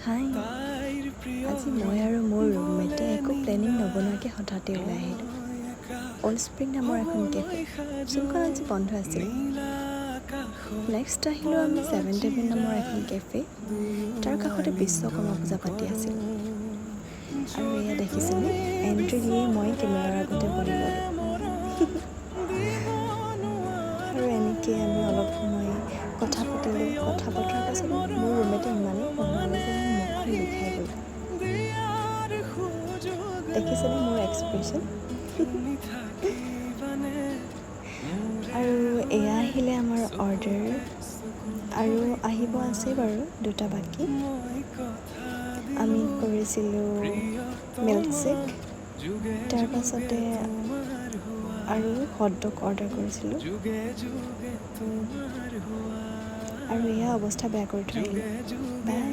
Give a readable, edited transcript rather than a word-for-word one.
হাই, আজি মই আৰু মোৰ ৰুমমেটে একো প্লেনিং নবনোৱাকৈ হঠাতে ওলাই আহিলোঁ। অল্ড স্প্ৰিং নামৰ এখন কেফে, যোনখন আজি বন্ধ আছিল। নেক্সট আহিলোঁ আমি 7-11 নামৰ এখন কেফে, তাৰ কাষতে বিশ্বকৰ্মা পূজা পাতি আছিল। আৰু এয়া দেখিছেনে, এণ্ট্ৰি দিয়ে মই কেমেৰাৰ আগতে বহি গ'লোঁ। আৰু এনেকৈ আমি অলপ সময় কথা পাতিলোঁ। কথা পতাৰ পাছত মোৰ ৰুমমেটে ইমানেই পঢ়ালে যে মোৰ মুখখন বিষাই গ'ল। দেখিছেনে মোৰ এক্সপ্ৰেশ্যন? আৰু এয়া আহিলে আমাৰ অৰ্ডাৰ, আৰু আহিব আছে বাৰু দুটা বাকী। আমি কৰিছিলোঁ মিল্কশ্বেক, তাৰ পাছতে আৰু হটডগ অৰ্ডাৰ কৰিছিলোঁ। আৰু এয়া অৱস্থা বেয়া কৰি থৈ আহিলোঁ। বাই।